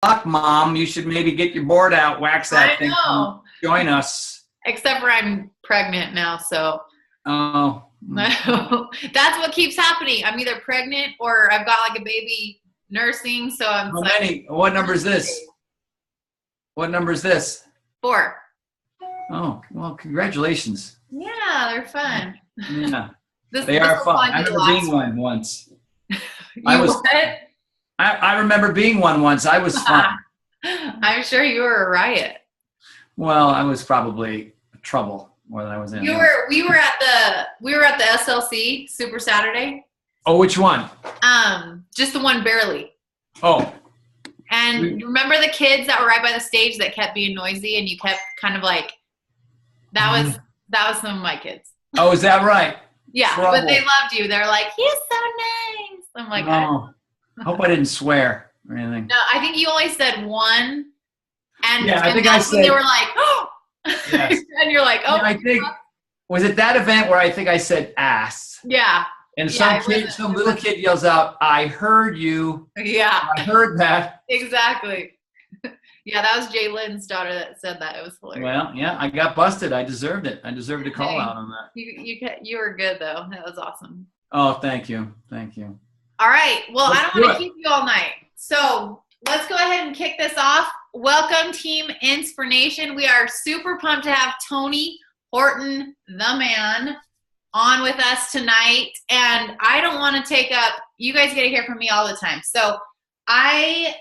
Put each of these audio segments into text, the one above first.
luck, Mom. You should maybe get your board out, wax that thing. Know. Join us. Except for I'm pregnant now, so. Oh. That's what keeps happening. I'm either pregnant or I've got like a baby nursing, so I'm. How many? What number is this? What number is this? 4. Oh, well, congratulations. Yeah, they're fun. Yeah, they are fun. I remember being one once. I remember being one once. I was fun. I'm sure you were a riot. Well, I was probably trouble more than I was in. We were at the SLC Super Saturday. Oh, which one? Just the one barely. Oh. And remember the kids that were right by the stage that kept being noisy, and you kept kind of like, that was some of my kids. Oh, is that right? Yeah, trouble. But they loved you. They're like, he's so nice. I'm like, oh, I hope I didn't swear or anything. No, I think you only said one. And yeah, I think I said. They were like, oh. Yes. And you're like, oh. Yeah, I think, was it that event where I think I said ass? Yeah. And some little kid yells out, I heard you. Yeah. I heard that. Exactly. Yeah, that was Jay Lynn's daughter that said that. It was hilarious. Well, yeah, I got busted. I deserved it. I deserved a call out on that. You were good, though. That was awesome. Oh, thank you. Thank you. All right. Well, I don't want to keep you all night. So let's go ahead and kick this off. Welcome, Team InspirNation. We are super pumped to have Tony Horton, the man, on with us tonight. And I don't want to take up, you guys get to hear from me all the time. So I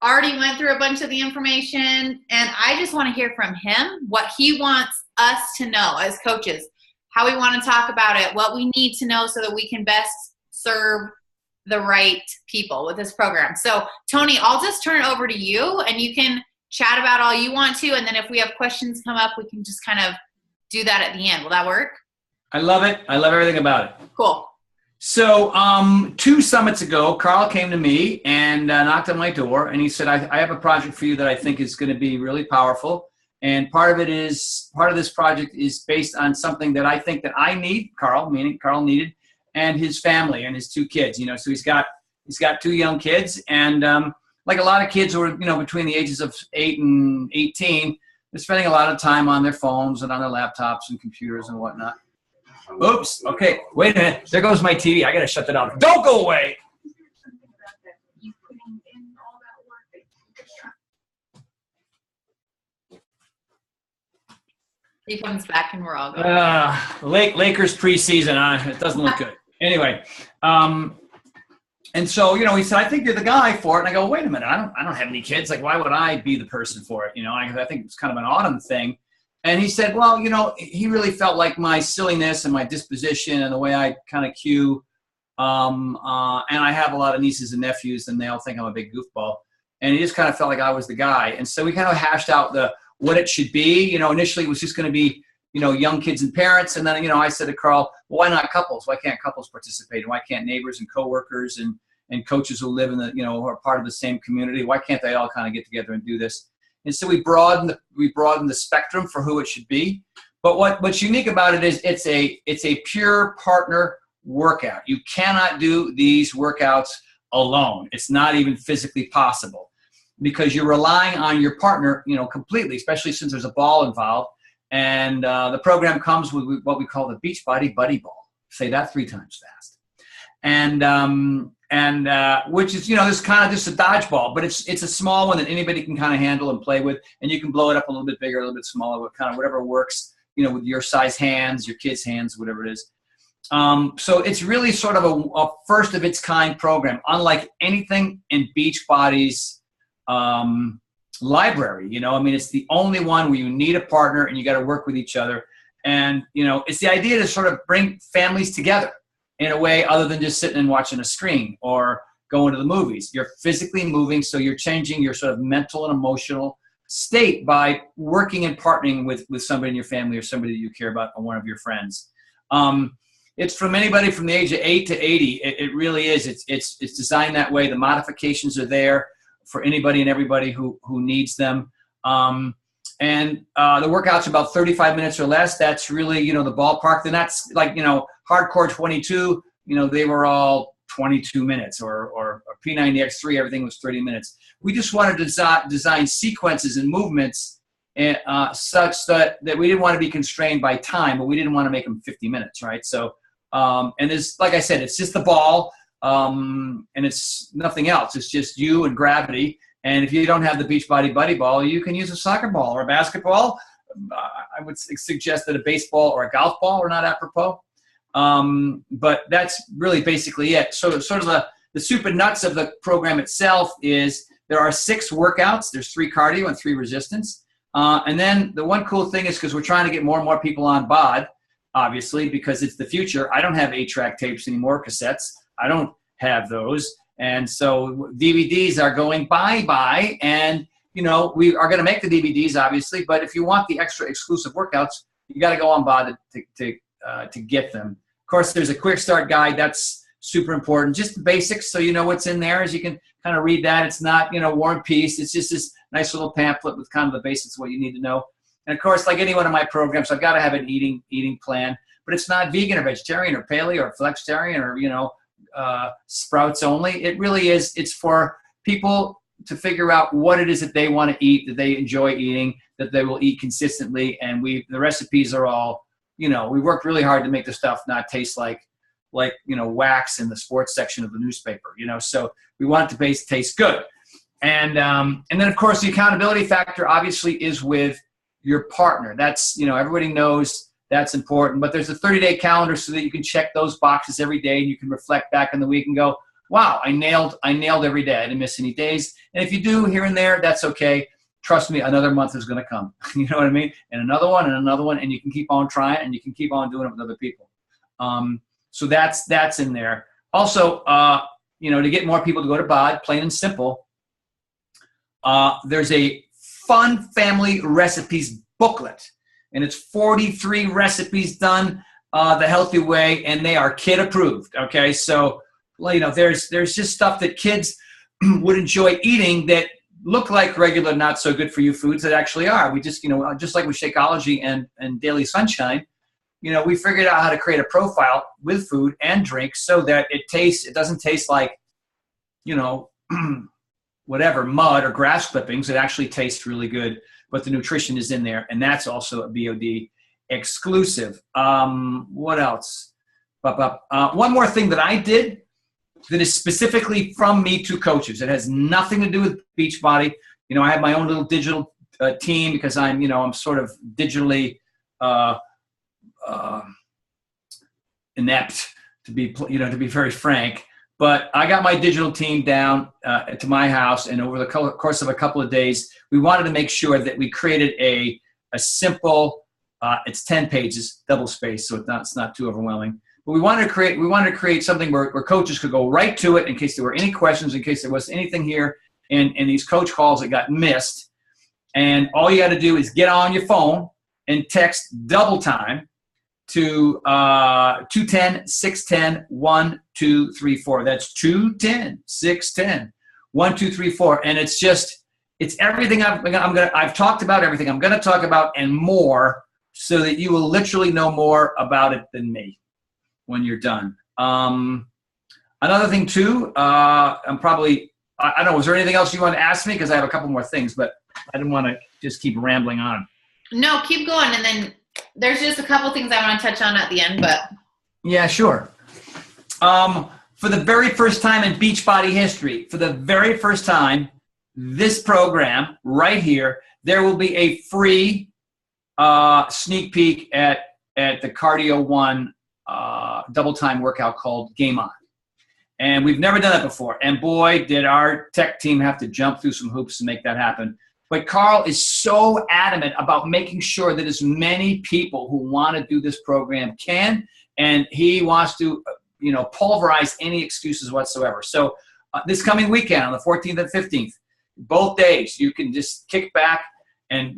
already went through a bunch of the information, and I just want to hear from him what he wants us to know as coaches, how we want to talk about it, what we need to know so that we can best serve the right people with this program. So Tony, I'll just turn it over to you, and you can chat about all you want to, and then if we have questions come up, we can just kind of do that at the end. Will that work? I love it. I love everything about it. Cool. So 2 summits ago, Carl came to me and knocked on my door, and he said, I have a project for you that I think is going to be really powerful. And part of this project is based on something that I think that I need, meaning Carl needed, and his family and his 2 kids. So he's got 2 young kids, and like a lot of kids who are between the ages of 8 and 18, they're spending a lot of time on their phones and on their laptops and computers and whatnot. Oops. Okay. Wait a minute. There goes my TV. I got to shut that off. Don't go away. He comes back and we're all going. Lakers preseason. It doesn't look good. Anyway. And so, he said, I think you're the guy for it. And I go, wait a minute. I don't have any kids. Like, why would I be the person for it? I think it's kind of an autumn thing. And he said, well, he really felt like my silliness and my disposition and the way I kind of cue. And I have a lot of nieces and nephews, and they all think I'm a big goofball. And he just kind of felt like I was the guy. And so we kind of hashed out what it should be. Initially it was just going to be, young kids and parents. And then, I said to Carl, well, why not couples? Why can't couples participate? Why can't neighbors and coworkers and coaches who live in the, who are part of the same community? Why can't they all kind of get together and do this? And so we broadened the spectrum for who it should be. But what's unique about it is it's a pure partner workout. You cannot do these workouts alone. It's not even physically possible because you're relying on your partner, completely, especially since there's a ball involved. And the program comes with what we call the Beachbody Buddy Ball. Say that 3 times fast. And which is, this kind of just a dodgeball, but it's a small one that anybody can kind of handle and play with, and you can blow it up a little bit bigger, a little bit smaller, kind of whatever works, with your size hands, your kids' hands, whatever it is. So it's really sort of a first of its kind program, unlike anything in Beachbody's library. It's the only one where you need a partner and you got to work with each other. And, it's the idea to sort of bring families together in a way other than just sitting and watching a screen or going to the movies. You're physically moving, so you're changing your sort of mental and emotional state by working and partnering with somebody in your family or somebody that you care about or one of your friends. It's from anybody from the age of 8 to 80. It really is. It's designed that way. The modifications are there for anybody and everybody who needs them. And the workout's about 35 minutes or less. That's really, the ballpark. Then that's like, Hardcore 22, they were all 22 minutes, or P90X3, everything was 30 minutes. We just wanted to design sequences and movements such that we didn't want to be constrained by time, but we didn't want to make them 50 minutes, right? So, and it's, like I said, it's just the ball, and it's nothing else. It's just you and gravity. And if you don't have the Beachbody Buddy ball, you can use a soccer ball or a basketball. I would suggest that a baseball or a golf ball are not apropos. But that's really basically it. So sort of the soup and nuts of the program itself is there are 6 workouts. There's 3 cardio and 3 resistance. And then the one cool thing is, because we're trying to get more and more people on BOD, obviously, because it's the future. I don't have 8-track tapes anymore, cassettes. I don't have those. And so DVDs are going bye-bye. And, you know, we are going to make the DVDs, obviously. But if you want the extra exclusive workouts, you got to go on BOD to get them. Of course, there's a quick start guide. That's super important. Just the basics, so you know what's in there, as you can kind of read that. It's not, you know, War and Peace. It's just this nice little pamphlet with kind of the basics of what you need to know. And of course, like any one of my programs, I've got to have an eating plan. But it's not vegan or vegetarian or paleo or flexitarian or, you know, sprouts only. It really is. It's for people to figure out what it is that they want to eat, that they enjoy eating, that they will eat consistently. And the recipes are all, you know, we worked really hard to make the stuff not taste like, you know, wax in the sports section of the newspaper, you know, so we want it to taste good. And then of course the accountability factor obviously is with your partner. That's, you know, everybody knows that's important, but there's a 30-day calendar so that you can check those boxes every day, and you can reflect back in the week and go, wow, I nailed every day. I didn't miss any days. And if you do here and there, that's okay. Trust me, another month is going to come. You know what I mean? And another one, and you can keep on trying, and you can keep on doing it with other people. So that's in there. Also, you know, to get more people to go to BOD, plain and simple, there's a fun family recipes booklet, and it's 43 recipes done the healthy way, and they are kid approved. Okay, so you know, there's just stuff that kids would enjoy eating that look like regular not so good for you foods that actually are. We just, you know, just like with Shakeology and Daily Sunshine, you know, we figured out how to create a profile with food and drink so that it doesn't taste like, you know, whatever, mud or grass clippings. It actually tastes really good, but the nutrition is in there, and that's also a BOD exclusive. What else? One more thing that I did that is specifically from me to coaches. It has nothing to do with Beachbody. You know, I have my own little digital team because I'm sort of digitally inept, to be very frank. But I got my digital team down to my house, and over the course of a couple of days, we wanted to make sure that we created a simple. It's 10 pages, double spaced, so it's not too overwhelming. But we wanted to create something where coaches could go right to it in case there were any questions, in case there was anything here in these coach calls that got missed. And all you got to do is get on your phone and text double time to 210-610-1234. That's 210-610-1234. And it's everything I've talked about, everything I'm going to talk about, and more, so that you will literally know more about it than me when you're done. Another thing too, I don't know, was there anything else you want to ask me? Because I have a couple more things, but I didn't want to just keep rambling on. No, keep going. And then there's just a couple things I want to touch on at the end, but. Yeah, sure. For the very first time in Beachbody history, for the very first time, this program right here, there will be a free sneak peek at the Cardio One double time workout called Game On. And we've never done that before. And boy, did our tech team have to jump through some hoops to make that happen. But Carl is so adamant about making sure that as many people who want to do this program can, and he wants to, pulverize any excuses whatsoever. So this coming weekend on the 14th and 15th, both days, you can just kick back and,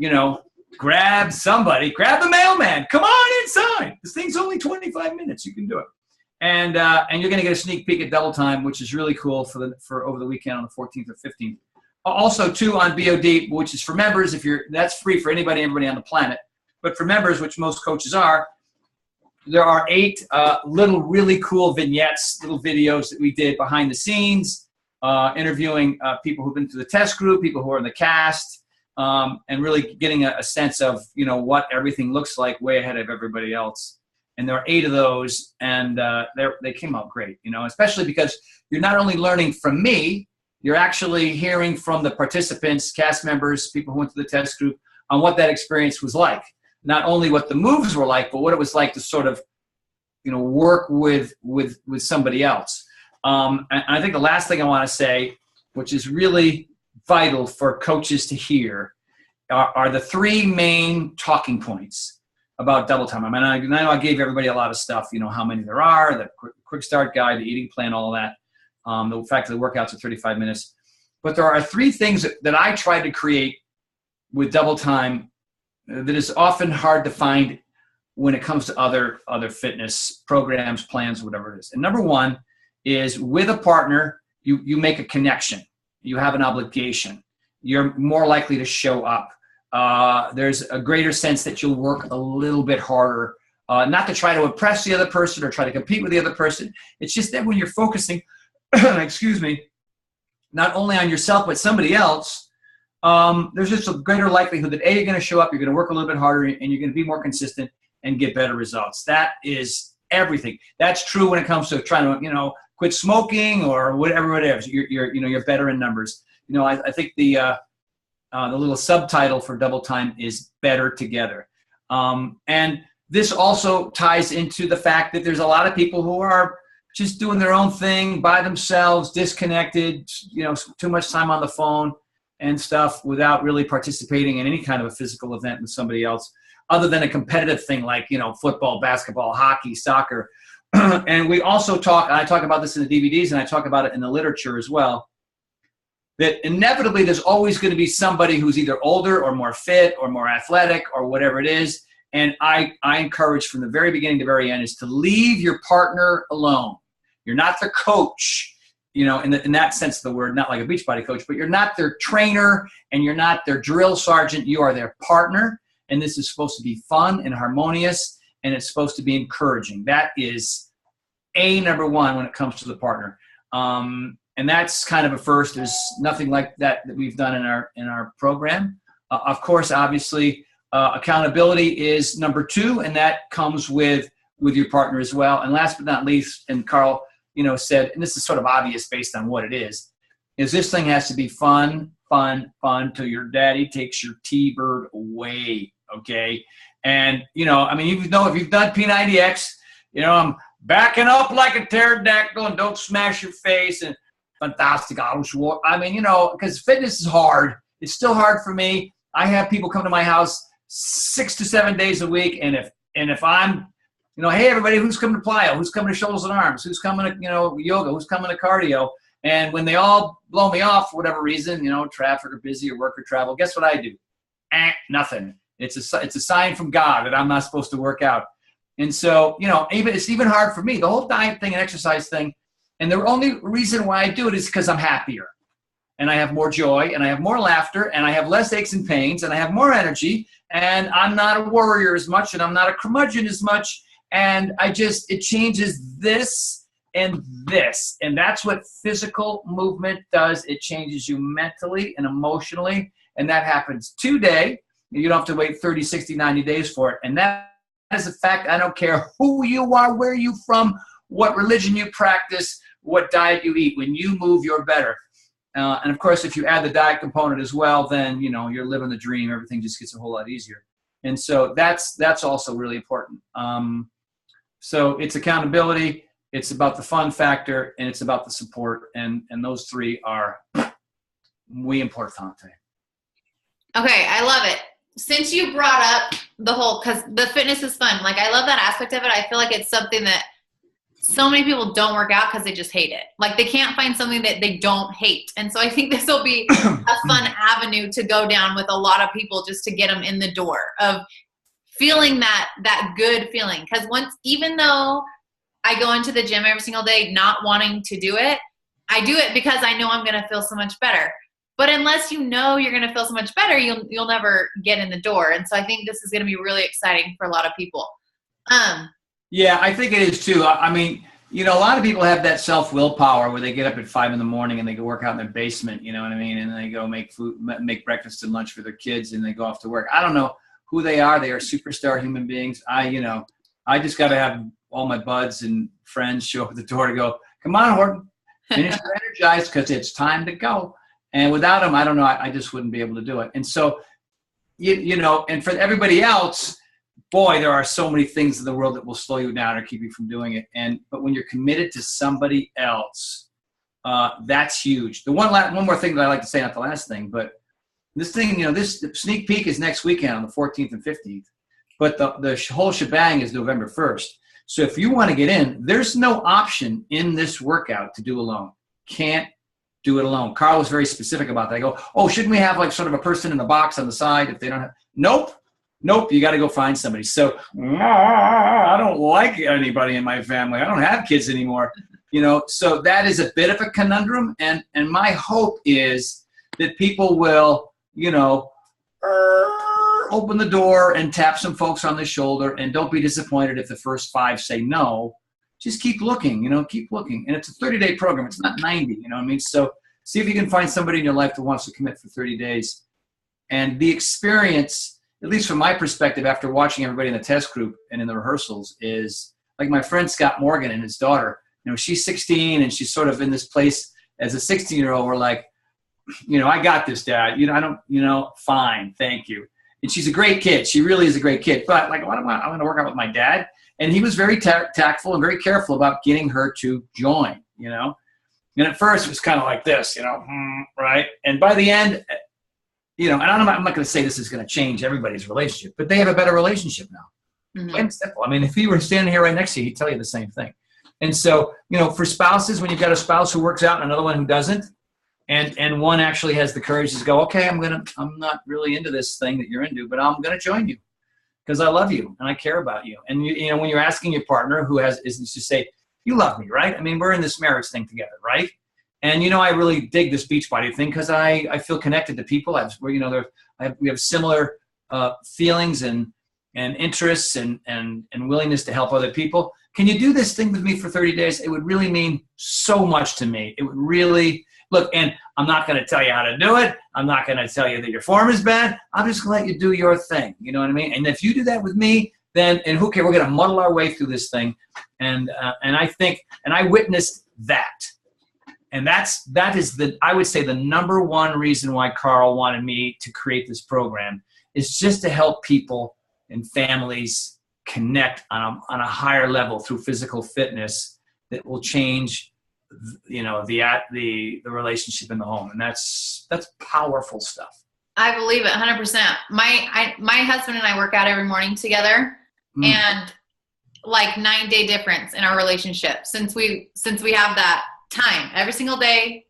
grab the mailman. Come on inside. This thing's only 25 minutes. You can do it. And you're going to get a sneak peek at double time, which is really cool for over the weekend on the 14th or 15th. Also, too, on BOD, which is for members. That's free for everybody on the planet. But for members, which most coaches are, there are 8 little really cool vignettes, little videos that we did behind the scenes, interviewing people who've been through the test group, people who are in the cast, and really getting a sense of, you know, what everything looks like way ahead of everybody else. And there are 8 of those, and they came out great, you know, especially because you're not only learning from me, you're actually hearing from the participants, cast members, people who went through the test group on what that experience was like. Not only what the moves were like, but what it was like to sort of, you know, work with somebody else. And I think the last thing I want to say, which is really vital for coaches to hear, are the 3 main talking points about double time. I mean, I know I gave everybody a lot of stuff, you know, how many there are, the quick start guide, the eating plan, all of that. The fact that the workouts are 35 minutes. But there are 3 things that I tried to create with double time that is often hard to find when it comes to other fitness programs, plans, whatever it is. And number 1 is, with a partner, you make a connection. You have an obligation. You're more likely to show up. There's a greater sense that you'll work a little bit harder, not to try to impress the other person or try to compete with the other person. It's just that when you're focusing, excuse me, not only on yourself but somebody else, there's just a greater likelihood that A, you're going to show up, you're going to work a little bit harder, and you're going to be more consistent and get better results. That is everything. That's true when it comes to trying to, you know, quit smoking or whatever it is. You're better in numbers. You know, I think the little subtitle for double time is better together. And this also ties into the fact that there's a lot of people who are just doing their own thing by themselves, disconnected, you know, too much time on the phone and stuff without really participating in any kind of a physical event with somebody else, other than a competitive thing like, you know, football, basketball, hockey, soccer. And we also talk, and I talk about this in the DVDs and I talk about it in the literature as well, that inevitably there's always going to be somebody who's either older or more fit or more athletic or whatever it is. And I encourage from the very beginning to very end is to leave your partner alone. You're not the coach, you know, in that sense of the word, not like a Beachbody coach, but you're not their trainer and you're not their drill sergeant. You are their partner. And this is supposed to be fun and harmonious, and it's supposed to be encouraging. That is number 1 when it comes to the partner. And that's kind of a first. There's nothing like that we've done in our program. Of course, obviously, accountability is number 2, and that comes with your partner as well. And last but not least, and Carl, you know, said, and this is sort of obvious based on what it is this thing has to be fun till your daddy takes your T-bird away, okay? And, you know, I mean, if you've done P90X, you know, I'm backing up like a pterodactyl and don't smash your face and fantastic. I mean, you know, because fitness is hard. It's still hard for me. I have people come to my house 6 to 7 days a week, and if I'm, you know, hey everybody, who's coming to plyo? Who's coming to shoulders and arms? Who's coming to, you know, yoga? Who's coming to cardio? And when they all blow me off for whatever reason, you know, traffic or busy or work or travel, guess what I do? Nothing. It's a sign from God that I'm not supposed to work out. And so, you know, it's even hard for me. The whole diet thing and exercise thing, and the only reason why I do it is because I'm happier. And I have more joy, and I have more laughter, and I have less aches and pains, and I have more energy, and I'm not a worrier as much, and I'm not a curmudgeon as much, and it changes this and this. And that's what physical movement does. It changes you mentally and emotionally, and that happens today. You don't have to wait 30, 60, 90 days for it. And that is a fact. I don't care who you are, where you're from, what religion you practice, what diet you eat. When you move, you're better. And of course, if you add the diet component as well, then, you know, you're living the dream. Everything just gets a whole lot easier. And so that's also really important. So it's accountability, it's about the fun factor, and it's about the support. And those 3 are muy importante. Okay, I love it. Since you brought up the whole, because the fitness is fun. Like, I love that aspect of it. I feel like it's something that so many people don't work out because they just hate it. Like, they can't find something that they don't hate. And so I think this will be a fun avenue to go down with a lot of people, just to get them in the door of feeling that good feeling. Because even though I go into the gym every single day not wanting to do it, I do it because I know I'm going to feel so much better. But unless you know you're going to feel so much better, you'll never get in the door. And so I think this is going to be really exciting for a lot of people. Yeah, I think it is too. I mean, you know, a lot of people have that self-willpower where they get up at 5 a.m. and they go work out in their basement, you know what I mean? And they go make food, make breakfast and lunch for their kids, and they go off to work. I don't know who they are. They are superstar human beings. I just got to have all my buds and friends show up at the door to go, come on, Horton, finish energized because it's time to go. And without them, I don't know, I just wouldn't be able to do it. And so, you know, and for everybody else, boy, there are so many things in the world that will slow you down or keep you from doing it. But when you're committed to somebody else, that's huge. The one more thing that I like to say, not the last thing, but this thing, you know, this sneak peek is next weekend on the 14th and 15th, but the whole shebang is November 1st. So if you want to get in, there's no option in this workout to do alone. Can't do it alone. Carl was very specific about that. I go, oh, shouldn't we have like sort of a person in the box on the side if they don't have? Nope, you got to go find somebody. So I don't like anybody in my family. I don't have kids anymore, you know. So that is a bit of a conundrum, and my hope is that people will, you know, open the door and tap some folks on the shoulder, and don't be disappointed if the first 5 say no. Just keep looking, you know, keep looking. And it's a 30-day program. It's not 90, you know what I mean? So see if you can find somebody in your life that wants to commit for 30 days. And the experience, at least from my perspective, after watching everybody in the test group and in the rehearsals, is like my friend Scott Morgan and his daughter. You know, she's 16 and she's sort of in this place as a 16-year-old. We're like, you know, I got this, Dad. You know, I don't, you know, fine, thank you. And she's a great kid. She really is a great kid. But like, I want to work out with my dad. And he was very tactful and very careful about getting her to join, you know. And at first it was kind of like this, you know, right? And by the end, you know, and I'm not going to say this is going to change everybody's relationship, but they have a better relationship now. Mm-hmm. Plain and simple. I mean, if he were standing here right next to you, he'd tell you the same thing. And so, you know, for spouses, when you've got a spouse who works out and another one who doesn't, and one actually has the courage to go, okay, I'm not really into this thing that you're into, but I'm going to join you because I love you and I care about you. And you know, when you're asking your partner who is to say, you love me, right? I mean, we're in this marriage thing together, right? And, you know, I really dig this Beachbody thing because I feel connected to people. You know, we have similar feelings and interests and willingness to help other people. Can you do this thing with me for 30 days? It would really mean so much to me. It would really, look, and I'm not going to tell you how to do it. I'm not going to tell you that your form is bad. I'm just going to let you do your thing. You know what I mean? And if you do that with me, then, and who cares, we're going to muddle our way through this thing. And I think, and I witnessed that. And that is I would say the number one reason why Carl wanted me to create this program is just to help people and families connect on a higher level through physical fitness that will change, you know, the relationship in the home. And that's powerful stuff. I believe it 100%. My husband and I work out every morning together, and like 9-day difference in our relationship since we have that time every single day.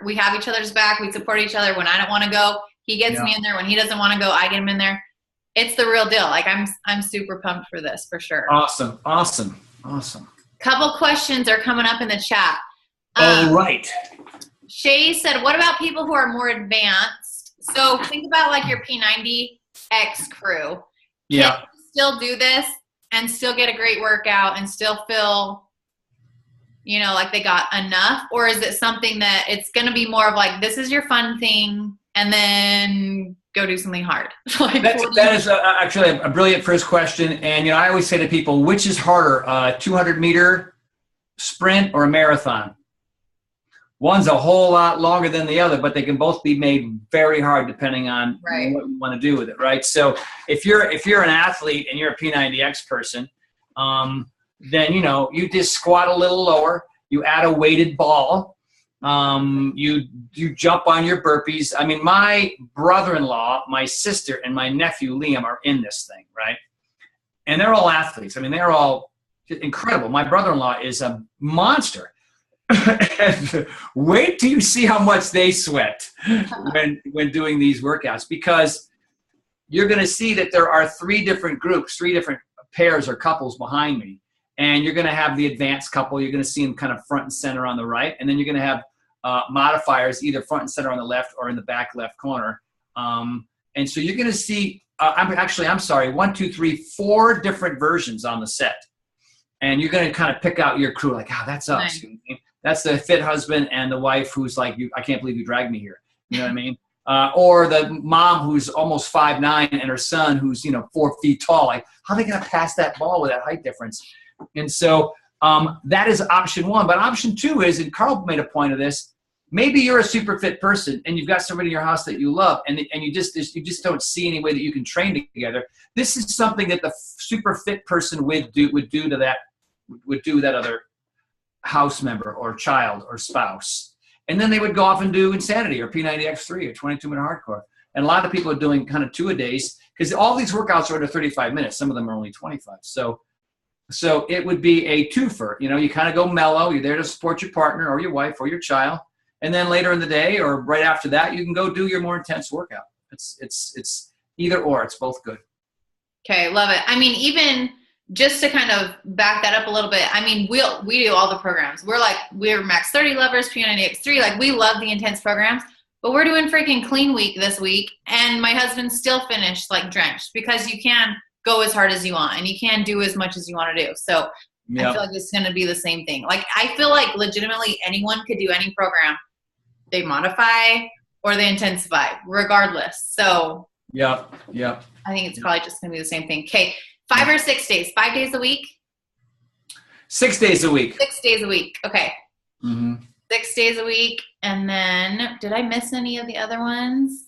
We have each other's back. We support each other. When I don't want to go, he gets me in there. When he doesn't want to go, I get him in there. It's the real deal. Like I'm super pumped for this for sure. Awesome. Couple questions are coming up in the chat. All right. Shay said, what about people who are more advanced? So think about like your P90X crew. Yeah. Can you still do this and still get a great workout and still feel, you know, like they got enough? Or is it something that it's going to be more of like, this is your fun thing and then go do something hard? Like, that is actually a brilliant first question. And, you know, I always say to people, which is harder, a 200-meter sprint or a marathon? One's a whole lot longer than the other, but they can both be made very hard depending on what you want to do with it, right? So if you're an athlete and you're a P90X person, then, you know, you just squat a little lower, you add a weighted ball, you jump on your burpees. I mean, my brother-in-law, my sister, and my nephew Liam are in this thing, right? And they're all athletes. I mean, they're all incredible. My brother-in-law is a monster. And wait till you see how much they sweat when doing these workouts, because you're going to see that there are 3 different groups, 3 different pairs or couples behind me. And you're going to have the advanced couple. You're going to see them kind of front and center on the right. And then you're going to have modifiers either front and center on the left or in the back left corner. And so you're going to see, I'm sorry, 4 different versions on the set. and you're going to kind of pick out your crew, like, that's us. Nice. That's the fit husband and the wife who's like, I can't believe you dragged me here. You know what I mean? Or the mom who's almost 5'9" and her son who's 4 feet tall. Like, how are they going to pass that ball with that height difference? And so that is option one. But option two is, and Carl made a point of this, maybe you're a super fit person and you've got somebody in your house that you love, and you just don't see any way that you can train together. This is something that the super fit person would do to that other house member or child or spouse. And then they would go off and do Insanity or P90X3 or 22-minute hardcore. And a lot of people are doing kind of 2-a-days, because all these workouts are under 35 minutes. Some of them are only 25. So it would be a twofer. You kind of go mellow. You're there to support your partner or your wife or your child. And then later in the day or right after that, you can go do your more intense workout. It's either or. It's both good. Okay, love it. I mean, even just to kind of back that up a little bit, I mean, we do all the programs. We're Max 30 lovers, P90X3. Like, we love the intense programs, but we're doing freaking clean week this week. And my husband still finished like drenched, because you can go as hard as you want and you can do as much as you want to do. So yep. I feel like it's going to be the same thing. Like, I feel like legitimately anyone could do any program. They modify or they intensify regardless. So yeah. I think it's probably just going to be the same thing. Okay. 5 or 6 days, 5 days a week? 6 days a week. 6 days a week. Okay. Mm-hmm. 6 days a week. And then, did I miss any of the other ones?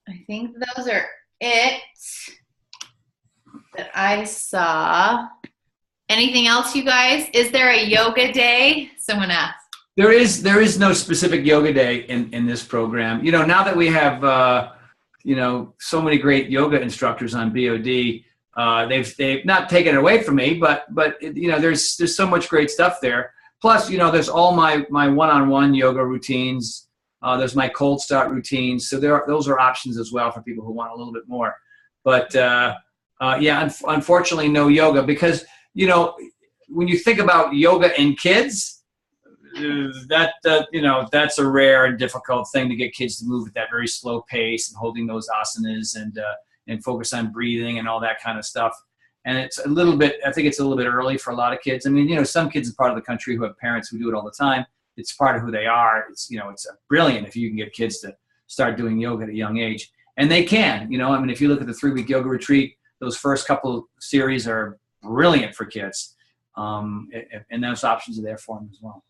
I think those are it that I saw. Anything else, you guys? Is there a yoga day? Someone asked. There is no specific yoga day in this program. Now that we have so many great yoga instructors on BOD, they've not taken it away from me, but there's so much great stuff there. Plus, there's all my one-on-one yoga routines. There's my cold start routines. So those are options as well for people who want a little bit more. But unfortunately, no yoga, because when you think about yoga in kids, that's a rare and difficult thing to get kids to move at that very slow pace and holding those asanas and focus on breathing and all that kind of stuff. And I think it's a little bit early for a lot of kids. I mean, some kids in part of the country who have parents who do it all the time. It's part of who they are. It's brilliant if you can get kids to start doing yoga at a young age. And they can, I mean, if you look at the 3-week yoga retreat, those first couple series are brilliant for kids. And those options are there for them as well.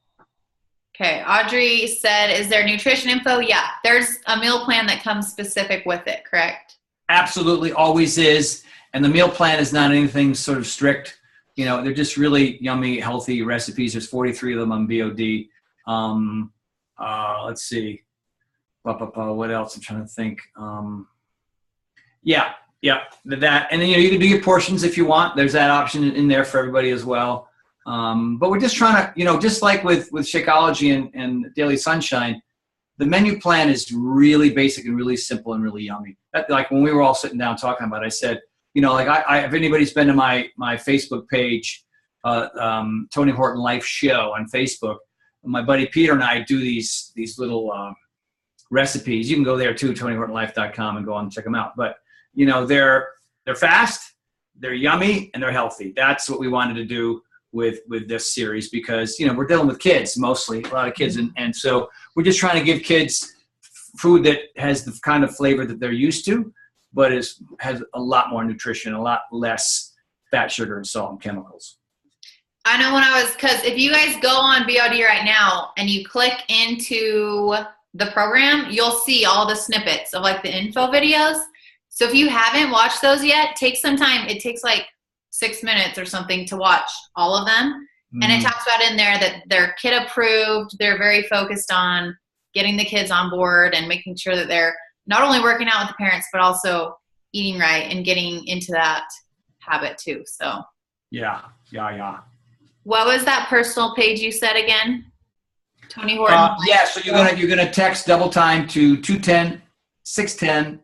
Okay. Audrey said, is there nutrition info? Yeah. There's a meal plan that comes specific with it, correct? Absolutely. Always is. And the meal plan is not anything sort of strict. They're just really yummy, healthy recipes. There's 43 of them on BOD. Let's see. What else? I'm trying to think. That. And then, you can do your portions if you want. There's that option in there for everybody as well. But we're just trying to, just like with Shakeology and Daily Sunshine, the menu plan is really basic and really simple and really yummy. Like when we were all sitting down talking about it, I said, if anybody's been to my Facebook page, Tony Horton Life Show on Facebook, my buddy Peter and I do these little recipes. You can go there too, TonyHortonLife.com, and go on and check them out. But they're fast, they're yummy, and they're healthy. That's what we wanted to do with this series, because we're dealing with kids mostly, a lot of kids, and so we're just trying to give kids food that has the kind of flavor that they're used to, but has a lot more nutrition, a lot less fat, sugar, and salt and chemicals. I know because if you guys go on BOD right now and you click into the program, you'll see all the snippets of like the info videos. So if you haven't watched those yet, take some time. It takes like 6 minutes or something to watch all of them. Mm. And it talks about in there that they're kid approved. They're very focused on getting the kids on board and making sure that they're not only working out with the parents, but also eating right and getting into that habit too. So yeah. What was that personal page you said again? Tony Horton. So you're gonna text double time to 210-610-1234.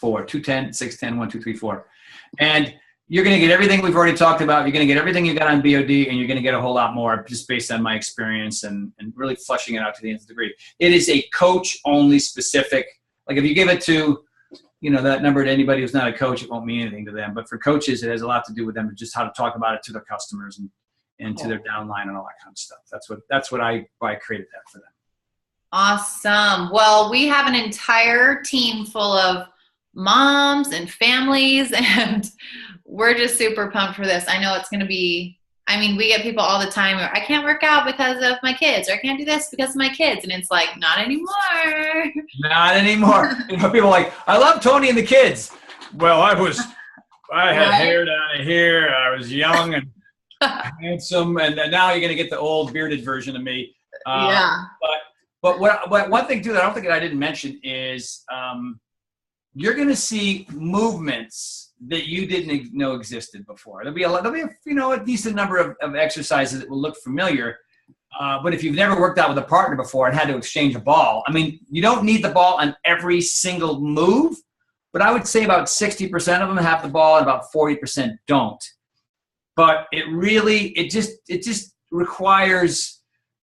210-610-1234. And you're going to get everything we've already talked about. You're going to get everything you got on BOD, and you're going to get a whole lot more just based on my experience and really fleshing it out to the nth degree. It is a coach-only specific. Like if you give it to, that number to anybody who's not a coach, it won't mean anything to them. But for coaches, it has a lot to do with them, just how to talk about it to their customers and to their downline and all that kind of stuff. That's why I created that for them. Awesome. Well, we have an entire team full of moms and families, and we're just super pumped for this. I know it's going to be, we get people all the time where I can't work out because of my kids, or I can't do this because of my kids. And it's like, not anymore. Not anymore. People are like, I love Tony and the kids. Well, I had hair down here. I was young and handsome. And now you're going to get the old bearded version of me. But one thing too that I didn't mention is you're going to see movements that you didn't know existed before. There'll be a decent number of exercises that will look familiar. But if you've never worked out with a partner before and had to exchange a ball, you don't need the ball on every single move, but I would say about 60% of them have the ball and about 40% don't. But it just requires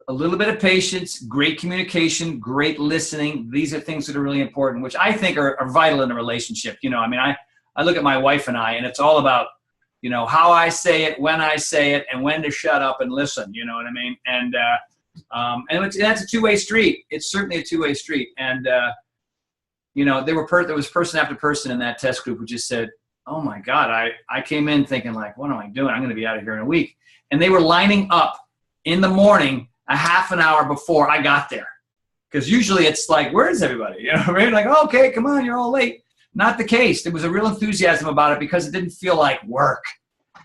a little bit of patience, great communication, great listening. These are things that are really important, which I think are vital in a relationship. I look at my wife and I, and it's all about, how I say it, when I say it, and when to shut up and listen. You know what I mean? And that's a two-way street. It's certainly a two-way street. And there was person after person in that test group who just said, "Oh my God, I came in thinking like, what am I doing? I'm going to be out of here in a week." And they were lining up in the morning a half an hour before I got there, because usually it's like, where is everybody? You know what I mean? Like, oh, okay, come on, you're all late. Not the case. There was a real enthusiasm about it because it didn't feel like work.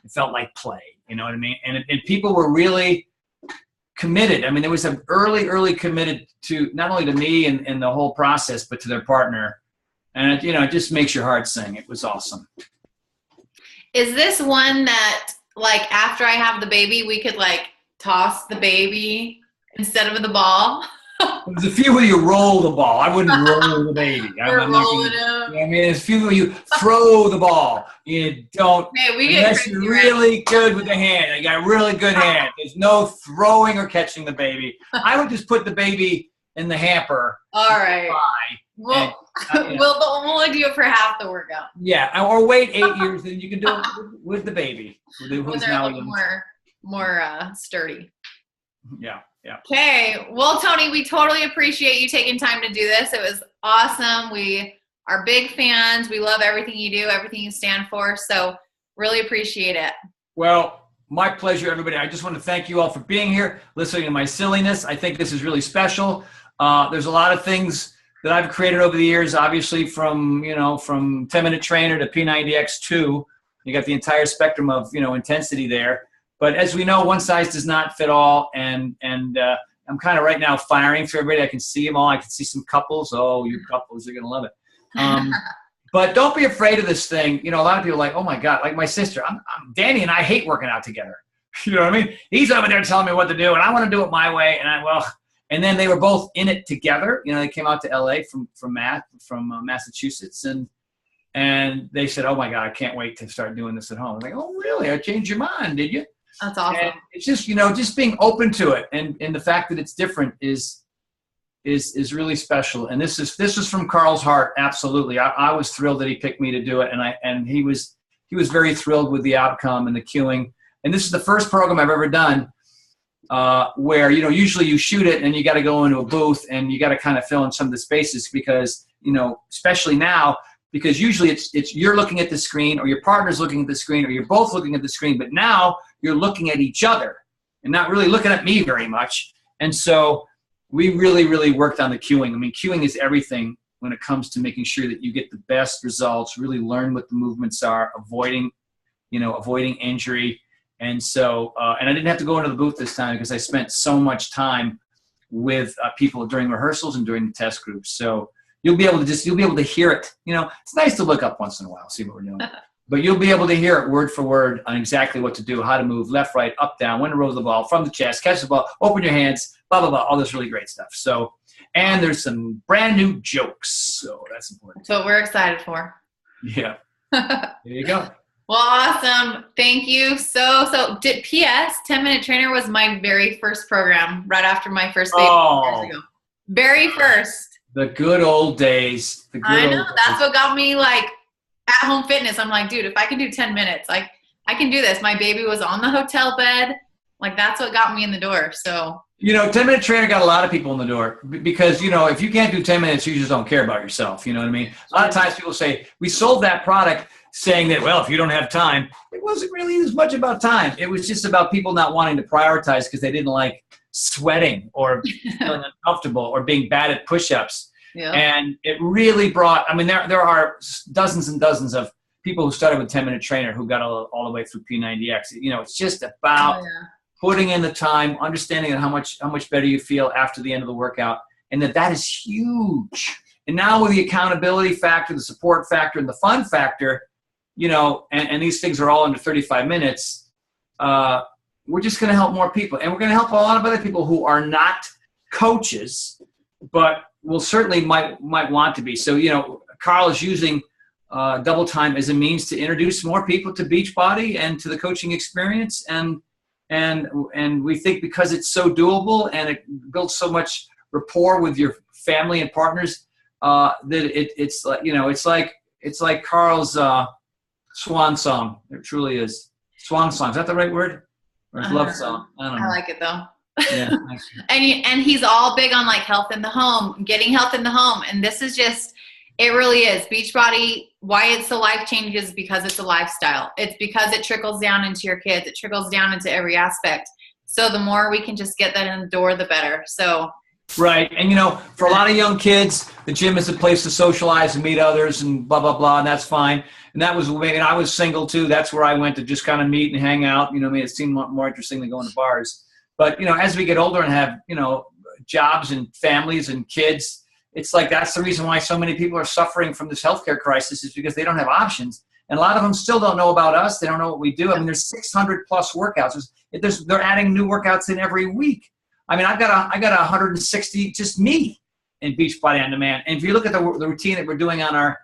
It felt like play. You know what I mean? And people were really committed. There was an early committed to not only to me and the whole process, but to their partner. And it just makes your heart sing. It was awesome. Is this one that, like, after I have the baby, we could like toss the baby instead of the ball? There's a few where you roll the ball. I wouldn't roll the baby. There's a few where you throw the ball. You don't, unless you're really good with the hand. You got a really good hand. There's no throwing or catching the baby. I would just put the baby in the hamper. All right. We'll only do it for half the workout. Yeah, or wait 8 years, then you can do it with the baby. When they're a little more sturdy. Yeah. Yeah. Okay. Well, Tony, we totally appreciate you taking time to do this. It was awesome. We are big fans. We love everything you do, everything you stand for. So really appreciate it. Well, my pleasure, everybody. I just want to thank you all for being here, listening to my silliness. I think this is really special. There's a lot of things that I've created over the years, obviously from 10-minute trainer to P90X2. You got the entire spectrum of, intensity there. But as we know, one size does not fit all, and I'm kind of right now firing for everybody. I can see them all. I can see some couples. Oh, you couples are going to love it. But don't be afraid of this thing. A lot of people are like, oh my God, like my sister. Danny and I hate working out together. You know what I mean? He's over there telling me what to do, and I want to do it my way. And then they were both in it together. They came out to LA from Massachusetts, and they said, oh my God, I can't wait to start doing this at home. I was like, oh really? I changed your mind, did you? That's awesome. And it's just, just being open to it, and the fact that it's different is really special. And this is from Carl's heart. Absolutely. I was thrilled that he picked me to do it. And he was very thrilled with the outcome and the cueing. And this is the first program I've ever done where, usually you shoot it and you got to go into a booth and you got to kind of fill in some of the spaces because, especially now, because usually it's you're looking at the screen or your partner's looking at the screen or you're both looking at the screen, but now you're looking at each other and not really looking at me very much. And so we really, really worked on the cueing. Cueing is everything when it comes to making sure that you get the best results, really learn what the movements are, avoiding injury. And so, and I didn't have to go into the booth this time because I spent so much time with people during rehearsals and during the test groups. So you'll be able to hear it. It's nice to look up once in a while, see what we're doing. But you'll be able to hear it word for word on exactly what to do, how to move left, right, up, down, when to roll the ball, from the chest, catch the ball, open your hands, blah, blah, blah, all this really great stuff. So, and there's some brand new jokes. So that's important. That's what we're excited for. Yeah. There you go. Well, awesome. Thank you. So PS, 10-Minute Trainer was my very first program right after my first baby years ago. Very first. The good old days. I know. That's what got me like at home fitness. I'm like, dude, if I can do 10 minutes, like I can do this. My baby was on the hotel bed. Like that's what got me in the door. So, 10-minute trainer got a lot of people in the door because, if you can't do 10 minutes, you just don't care about yourself. You know what I mean? A lot of times people say, we sold that product saying that, well, if you don't have time, it wasn't really as much about time. It was just about people not wanting to prioritize because they didn't like sweating or feeling uncomfortable or being bad at push-ups. Yeah. And it really brought, there are dozens and dozens of people who started with 10-minute trainer who got all the way through P90X. It's just about putting in the time, understanding how much better you feel after the end of the workout, and that is huge. And now with the accountability factor, the support factor, and the fun factor, and these things are all under 35 minutes, we're just going to help more people. And we're going to help a lot of other people who are not coaches, but will certainly might want to be. So, Carl is using double time as a means to introduce more people to Beachbody and to the coaching experience. And we think because it's so doable and it builds so much rapport with your family and partners, that it's like, it's like Carl's swan song. It truly is. Swan song. Is that the right word? Or love song? I don't know. I like it though. Yeah. and he's all big on like health in the home, getting health in the home. And this is just, it really is. Beachbody, why it's so life changing is because it's a lifestyle. It's because it trickles down into your kids. It trickles down into every aspect. So the more we can just get that in the door, the better. So. Right. And, for a lot of young kids, the gym is a place to socialize and meet others and blah, blah, blah. And that's fine. And that was, and I was single too. That's where I went to just kind of meet and hang out. It seemed more interesting than going to bars. But, as we get older and have, jobs and families and kids, it's like that's the reason why so many people are suffering from this healthcare crisis is because they don't have options. And a lot of them still don't know about us. They don't know what we do. There's 600 plus workouts. They're adding new workouts in every week. I got 160, just me in Beachbody On Demand. And if you look at the routine that we're doing on our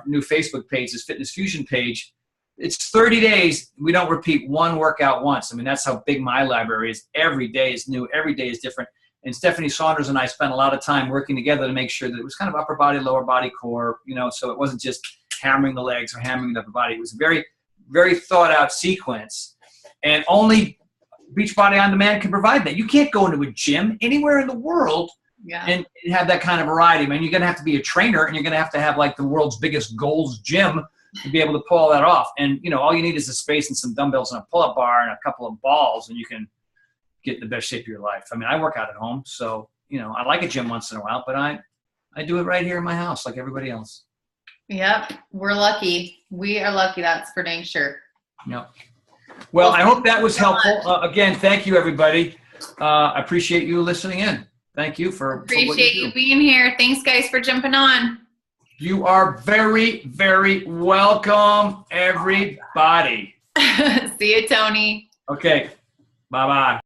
new Facebook page, this Fitness Fusion page, it's 30 days. We don't repeat one workout once. That's how big my library is. Every day is new. Every day is different. And Stephanie Saunders and I spent a lot of time working together to make sure that it was kind of upper body, lower body, core, so it wasn't just hammering the legs or hammering the upper body. It was a very, very thought out sequence. And only Beachbody On Demand can provide that. You can't go into a gym anywhere in the world and have that kind of variety. You're going to have to be a trainer and you're going to have like the world's biggest Gold's gym to be able to pull all that off. And, all you need is a space and some dumbbells and a pull-up bar and a couple of balls and you can get in the best shape of your life. I work out at home, so, I like a gym once in a while, but I do it right here in my house like everybody else. Yep. We're lucky. We are lucky. That's for dang sure. Yep. Well, I hope that was helpful. Again, thank you, everybody. I appreciate you listening in. Thank you for Appreciate you being here. Thanks, guys, for jumping on. You are very, very welcome, everybody. See you, Tony. Okay. Bye-bye.